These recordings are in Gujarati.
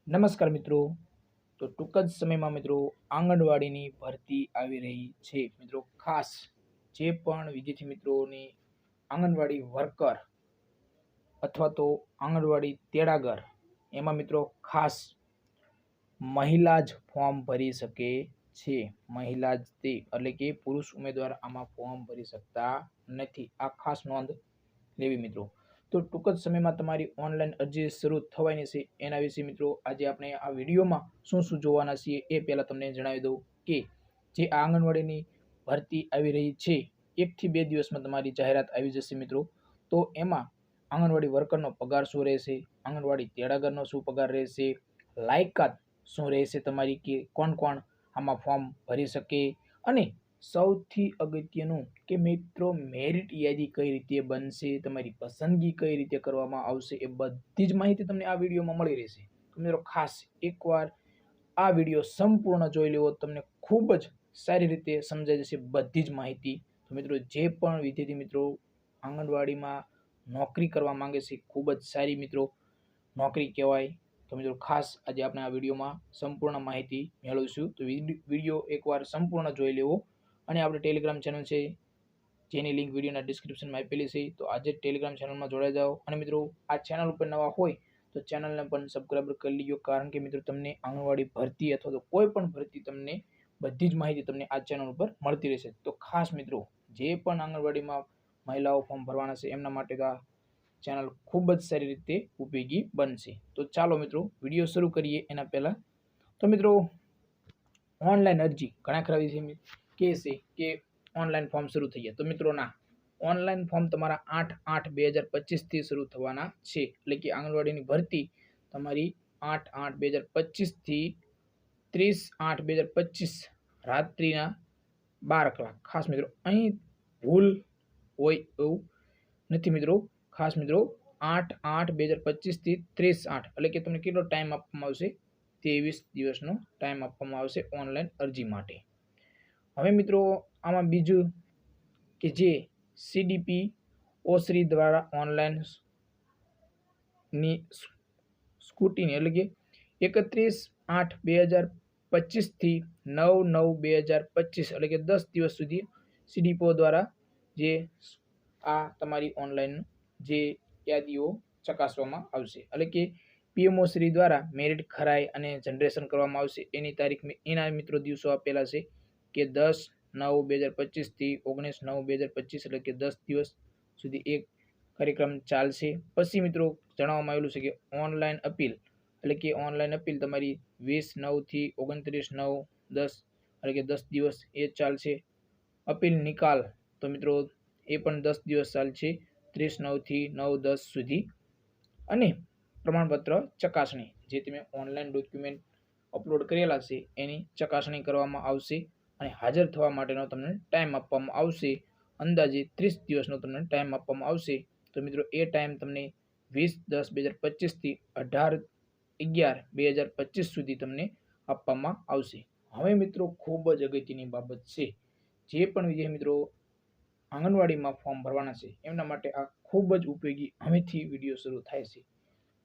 નમસ્કાર મિત્રો. તો ટૂંક જ સમયમાં મિત્રો આંગણવાડીની ભરતી આવી રહી છે. મિત્રો ખાસ જે પણ વિદ્યાર્થી મિત્રોની આંગણવાડી વર્કર અથવા તો આંગણવાડી તેડાગર એમાં મિત્રો ખાસ મહિલા જ ફોર્મ ભરી શકે છે. મહિલા જ તે એટલે કે પુરુષ ઉમેદવાર આમાં ફોર્મ ભરી શકતા નથી. આ ખાસ નોંધ લેવી મિત્રો. તો ટૂંક જ સમયમાં તમારી ઓનલાઈન અરજી શરૂ થવાની છે. એના વિશે મિત્રો આજે આપણે આ વિડીયોમાં શું શું જોવાના છીએ એ પહેલાં તમને જણાવી દઉં કે જે આંગણવાડીની ભરતી આવી રહી છે 1 થી 2 દિવસમાં તમારી જાહેરાત આવી જશે મિત્રો. તો એમાં આંગણવાડી વર્કરનો પગાર શું રહેશે, આંગણવાડી તેડાગરનો શું પગાર રહેશે, લાયકાત શું રહેશે તમારી, કે કોણ કોણ આમાં ફોર્મ ભરી શકે, અને સૌથી અગત્યનું કે મિત્રો મેરિટ યાદી કઈ રીતે બનશે, તમારી પસંદગી કઈ રીતે કરવામાં આવશે, એ બધી જ માહિતી તમને આ વિડીયોમાં મળી રહેશે. તો મિત્રો ખાસ એકવાર આ વિડીયો સંપૂર્ણ જોઈ લેવો, તમને ખૂબ જ સારી રીતે સમજાઈ જશે બધી જ માહિતી. તો મિત્રો જે પણ વિદ્યાર્થી મિત્રો આંગણવાડીમાં નોકરી કરવા માંગે છે, ખૂબ જ સારી મિત્રો નોકરી કહેવાય. તો મિત્રો ખાસ આજે આપણે આ વિડીયોમાં સંપૂર્ણ માહિતી મેળવીશું. તો વિડીયો એકવાર સંપૂર્ણ જોઈ લેવો. અને આપણે ટેલિગ્રામ ચેનલ છે જેની લિંક વિડીયોના ડિસ્ક્રિપ્શનમાં આપેલી છે. તો આજે ટેલિગ્રામ ચેનલમાં જોડાઈ જાઓ. અને મિત્રો આ ચેનલ ઉપર નવા હોય તો ચેનલને પણ સબસ્ક્રાઈબ કરી લીજો, કારણ કે મિત્રો તમને આંગણવાડી ભરતી અથવા તો કોઈ પણ ભરતી તમને બધી જ માહિતી તમને આ ચેનલ ઉપર મળતી રહેશે. તો ખાસ મિત્રો જે પણ આંગણવાડીમાં મહિલાઓ ફોર્મ ભરવાના છે એમના માટે તો આ ચેનલ ખૂબ જ સારી રીતે ઉપયોગી બનશે. તો ચાલો મિત્રો વિડીયો શરૂ કરીએ. એના પહેલાં તો મિત્રો ઓનલાઈન અરજી ઘણા ખરા વિશે કહે છે કે ઓનલાઈન ફોર્મ શરૂ થઈ ગયા. તો મિત્રો ના, ઓનલાઈન ફોર્મ તમારા 8/8/2025થી શરૂ થવાના છે. એટલે કે આંગણવાડીની ભરતી તમારી 8/8/2025થી 30/8/2025 રાત્રિના 12 કલાક. ખાસ મિત્રો અહીં ભૂલ હોય એવું નથી મિત્રો. ખાસ મિત્રો 8/8/2025થી 30/8 એટલે કે તમને કેટલો ટાઈમ આપવામાં આવશે, 23 દિવસનો ટાઈમ આપવામાં આવશે ઓનલાઈન અરજી માટે. હવે મિત્રો આમાં બીજું કે જે CDP ઓશ્રી દ્વારા ઓનલાઈન ની સ્કૂટીની એટલે કે 31/8/2025થી 9/9/2025 એટલે કે 10 દિવસ સુધી CDPO દ્વારા જે આ તમારી ઓનલાઈન જે યાદીઓ ચકાસવામાં આવશે. એટલે કે PMO શ્રી દ્વારા મેરિટ ખરાઈ અને જનરેશન કરવામાં આવશે. એની તારીખ એના મિત્રો દિવસો આપેલા છે કે 10/9/2025થી 19/9/2025 એટલે કે 10 દિવસ સુધી એક કાર્યક્રમ ચાલશે. પછી મિત્રો જણાવવામાં આવેલું છે કે ઓનલાઈન અપીલ એટલે કે ઓનલાઈન અપીલ તમારી 20/9થી 29/9/10 એટલે કે 10 દિવસ એ ચાલશે. અપીલ નિકાલ તો મિત્રો એ પણ 10 દિવસ ચાલશે, 30/9થી 9/10 સુધી. અને પ્રમાણપત્ર ચકાસણી જે તમે ઓનલાઈન ડોક્યુમેન્ટ અપલોડ કરેલા છે એની ચકાસણી કરવામાં આવશે અને હાજર થવા માટેનો તમને ટાઈમ આપવામાં આવશે. અંદાજે 30 દિવસનો તમને ટાઈમ આપવામાં આવશે. તો મિત્રો એ ટાઈમ તમને 20/10/2025થી 18/11/2025 સુધી તમને આપવામાં આવશે. હવે મિત્રો ખૂબ જ અગત્યની બાબત છે, જે પણ વિદ્યાર્થી મિત્રો આંગણવાડીમાં ફોર્મ ભરવાના છે એમના માટે આ ખૂબ જ ઉપયોગી હવેથી વિડીયો શરૂ થાય છે.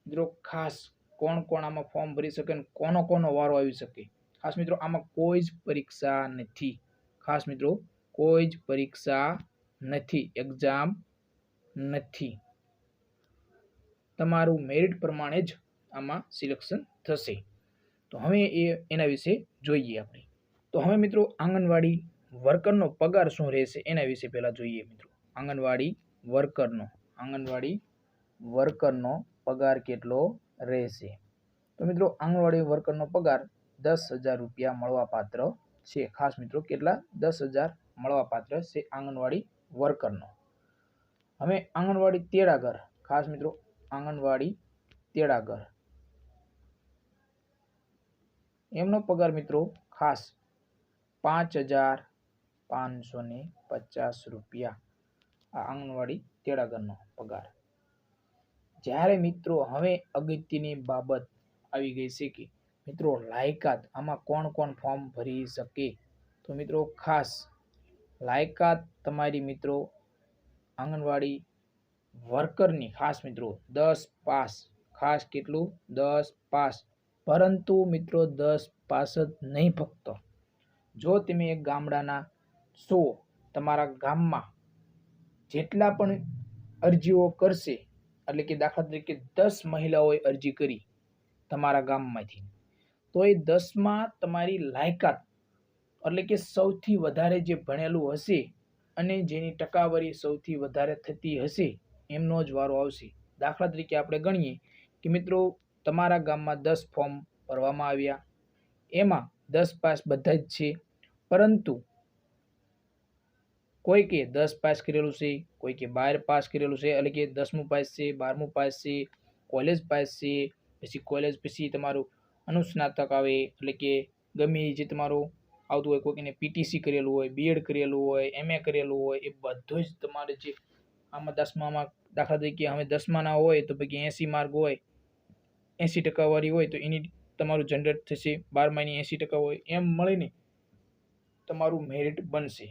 મિત્રો ખાસ કોણ કોણ આમાં ફોર્મ ભરી શકે અને કોનો વારો આવી શકે. ખાસ મિત્રો આમાં કોઈ જ પરીક્ષા નથી. ખાસ મિત્રો કોઈ જ પરીક્ષા નથી, એક્ઝામ નથી. તમારું મેરિટ પ્રમાણે જ આમાં સિલેક્શન થશે. તો હવે એના વિશે જોઈએ આપણે. તો હવે મિત્રો આંગણવાડી વર્કરનો પગાર શું રહેશે એના વિશે પહેલાં જોઈએ મિત્રો. આંગણવાડી વર્કરનો પગાર કેટલો રહેશે. તો મિત્રો આંગણવાડી વર્કરનો પગાર 10,000 રૂપિયા મળવાપાત્ર છે. ખાસ મિત્રો કેટલા? 10,000 મળવાપાત્ર છે આંગણવાડી વર્કરનો. હવે આંગણવાડી તેડાગર, ખાસ મિત્રો આંગણવાડી તેડાગર એમનો પગાર મિત્રો ખાસ 5,550 રૂપિયા આ આંગણવાડી તેડાગરનો પગાર. જ્યારે મિત્રો હવે અગત્યની બાબત આવી ગઈ છે કે મિત્રો લાયકાત, આમાં કોણ કોણ ફોર્મ ભરી શકે. તો મિત્રો ખાસ લાયકાત તમારી મિત્રો આંગણવાડી વર્કરની ખાસ મિત્રો 10 પાસ. ખાસ કેટલું? 10 પાસ. પરંતુ મિત્રો 10 પાસ જ નહીં ફક્ત, જો તમે એક ગામડાના છો, તમારા ગામમાં જેટલા પણ અરજીઓ કરશે, એટલે કે દાખલા તરીકે 10 મહિલાઓએ અરજી કરી તમારા ગામમાંથી, તો એ 10માં તમારી લાયકાત એટલે કે સૌથી વધારે જે ભણેલું હશે અને જેની ટકાવારી સૌથી વધારે થતી હશે એમનો જ વારો આવશે. દાખલા તરીકે આપણે ગણીએ કે મિત્રો તમારા ગામમાં 10 ફોર્મ ભરવામાં આવ્યા, એમાં 10 પાસ બધા જ છે, પરંતુ કોઈ કે 10 પાસ કરેલું છે, કોઈ કે 12 પાસ કરેલું છે, એટલે કે 10મું પાસ છે, 12મું પાસ છે, કોલેજ પાસ છે, પછી કોલેજ પછી તમારું અનુસ્નાતક આવે, એટલે કે ગમે જે તમારું આવતું હોય, કોઈને પીટીસી કરેલું હોય, બીએડ કરેલું હોય, એમએ કરેલું હોય, એ બધું જ તમારે જે આમાં 10મામાં દાખલા તરીકે હવે 10માના હોય તો પછી 80 માર્ક હોય, 80 ટકાવારી હોય તો એની તમારું જનરેટ થશે, 12માની 80% હોય, એમ મળીને તમારું મેરિટ બનશે.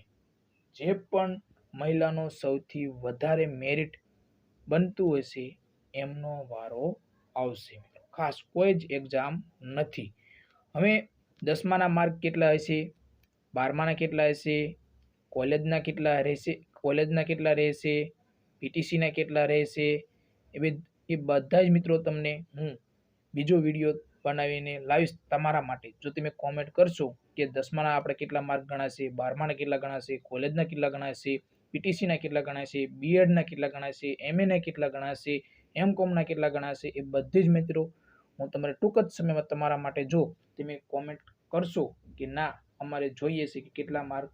જે પણ મહિલાનો સૌથી વધારે મેરિટ બનતું હશે એમનો વારો આવશે. ખાસ કોઈ જ એક્ઝામ નથી. હવે 10માના માર્ક કેટલા હશે, 12માના કેટલા હશે, કોલેજના કેટલા રહેશે, પીટીસીના કેટલા રહેશે, એ બધા જ મિત્રો તમને હું બીજો વિડીયો બનાવીને લાવીશ તમારા માટે. જો તમે કોમેન્ટ કરશો કે 10માના આપણે કેટલા માર્ક ગણાશે, 12માના કેટલા ગણાશે, કોલેજના કેટલા ગણાશે, પીટીસીના કેટલા ગણાશે, બીએડના કેટલા ગણાશે, એમએના કેટલા ગણાશે, એમકોમના કેટલા ગણાશે, એ બધી જ મિત્રો હું તમારે ટૂંક જ સમયમાં તમારા માટે જો તમે કોમેન્ટ કરશો કે ના અમારે જોઈએ છે કે કેટલા માર્ક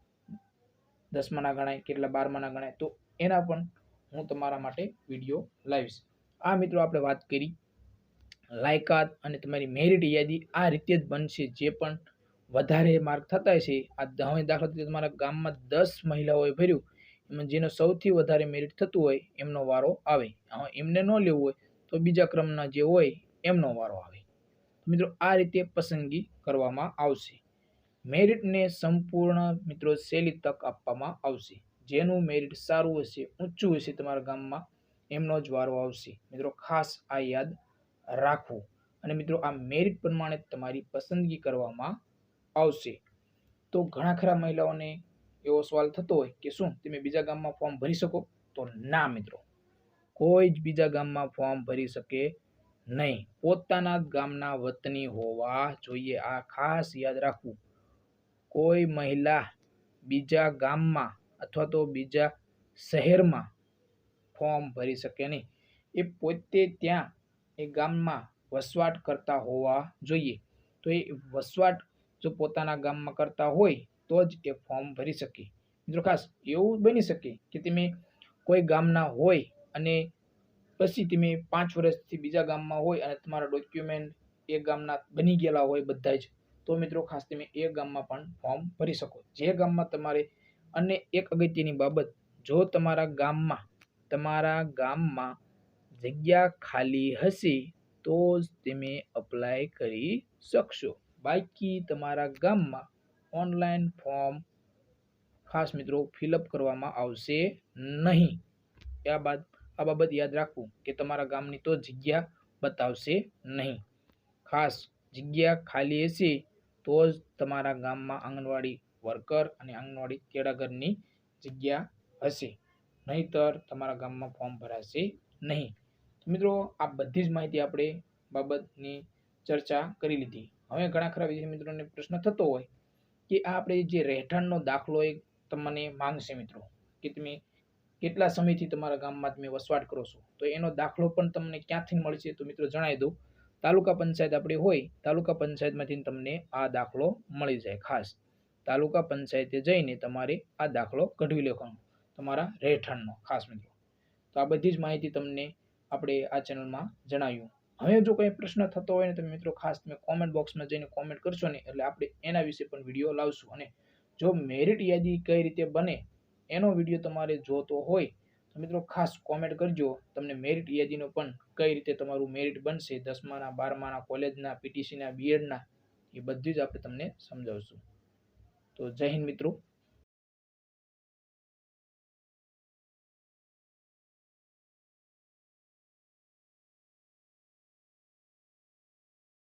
10માના ગણાય, કેટલા 12માના ગણાય, તો એના પણ હું તમારા માટે વિડીયો લાવીશ. આ મિત્રો આપણે વાત કરી લાયકાત અને તમારી મેરિટ યાદી આ રીતે જ બનશે. જે પણ વધારે માર્ક થતા છે, આ હવે દાખલા તરીકે તમારા ગામમાં 10 મહિલાઓએ ભર્યું, એમાં જેનો સૌથી વધારે મેરિટ થતું હોય એમનો વારો આવે. એમને ન લેવું હોય તો બીજા ક્રમના જે હોય એમનો વારો આવે. મિત્રો આ રીતે પસંદગી કરવામાં આવશે. મેરિટને સંપૂર્ણ મિત્રો સહેલી તક આપવામાં આવશે. જેનું મેરિટ સારું હશે, ઊંચું હશે તમારા ગામમાં, એમનો જ વારો આવશે. મિત્રો ખાસ આ યાદ રાખવું. અને મિત્રો આ મેરિટ પ્રમાણે તમારી પસંદગી કરવામાં આવશે. તો ઘણા ખરા મહિલાઓને એવો સવાલ થતો હોય કે શું તમે બીજા ગામમાં ફોર્મ ભરી શકો? તો ના મિત્રો, કોઈ જ બીજા ગામમાં ફોર્મ ભરી શકે નહીં. પોતાના ગામના વતની હોવા જોઈએ. આ ખાસ યાદ રાખવું. કોઈ મહિલા બીજા ગામમાં અથવા તો બીજા શહેરમાં ફોર્મ ભરી શકે નહીં. એ પોતે ત્યાં એ ગામમાં વસવાટ કરતા હોવા જોઈએ. તો એ વસવાટ જો પોતાના ગામમાં કરતા હોય તો જ એ ફોર્મ ભરી શકે. મિત્રો ખાસ એવું બની શકે કે તમે કોઈ ગામના હોય અને પછી તમે 5 વર્ષથી બીજા ગામમાં હોય અને તમારા ડોક્યુમેન્ટ એ ગામના બની ગયેલા હોય બધા જ, તો મિત્રો ખાસ તમે એ ગામમાં પણ ફોર્મ ભરી શકો. જે ગામમાં તમારે, અને એક અગત્યની બાબત, જો તમારા ગામમાં જગ્યા ખાલી હશે તો જ તમે અપ્લાય કરી શકશો. બાકી તમારા ગામમાં ઓનલાઈન ફોર્મ ખાસ મિત્રો ફિલઅપ કરવામાં આવશે નહીં. આ બાબત યાદ રાખવું કે તમારા ગામની તો જગ્યા બતાવશે નહીં. ખાસ જગ્યા ખાલી હશે તો જ તમારા ગામમાં આંગણવાડી વર્કર અને આંગણવાડી તેડાગરની જગ્યા હશે, નહીંતર તમારા ગામમાં ફોર્મ ભરાશે નહીં. મિત્રો આ બધી જ માહિતી આપણે બાબતની ચર્ચા કરી લીધી. હવે ઘણા ખરા વિદ્યાર્થી મિત્રોને પ્રશ્ન થતો હોય કે આ આપણે જે રહેઠાણનો દાખલો એક તમને માંગશે મિત્રો, કે તમે કેટલા સમયથી તમારા ગામમાં તમે વસવાટ કરો છો, તો એનો દાખલો પણ તમને ક્યાંથી મળશે? તો મિત્રો જણાવી દઉં, તાલુકા પંચાયત આપણી હોય, તાલુકા પંચાયતમાંથી તમને આ દાખલો મળી જાય. ખાસ તાલુકા પંચાયતે જઈને તમારે આ દાખલો કઢવી લેવાનો તમારા રહેઠાણનો. ખાસ મિત્રો તો આ બધી જ માહિતી તમને આપણે આ ચેનલમાં જણાવ્યું. હવે જો કોઈ પ્રશ્ન થતો હોય ને તમે મિત્રો ખાસ તમે કોમેન્ટ બોક્સમાં જઈને કોમેન્ટ કરશો ને, એટલે આપણે એના વિશે પણ વિડીયો લાવશું. અને જો મેરિટ યાદી કઈ રીતે બને એનો વિડીયો તમારે જોતો હોય તો મિત્રો ખાસ કોમેન્ટ કરજો. તમને મેરિટ યાદીનો પણ કઈ રીતે તમારું મેરિટ બનશે, 10માના, 12માના, કોલેજના, પીટીસીના, બીએડના, એ બધું જ આપણે તમને સમજાવશું. તો જય હિન્દ મિત્રો.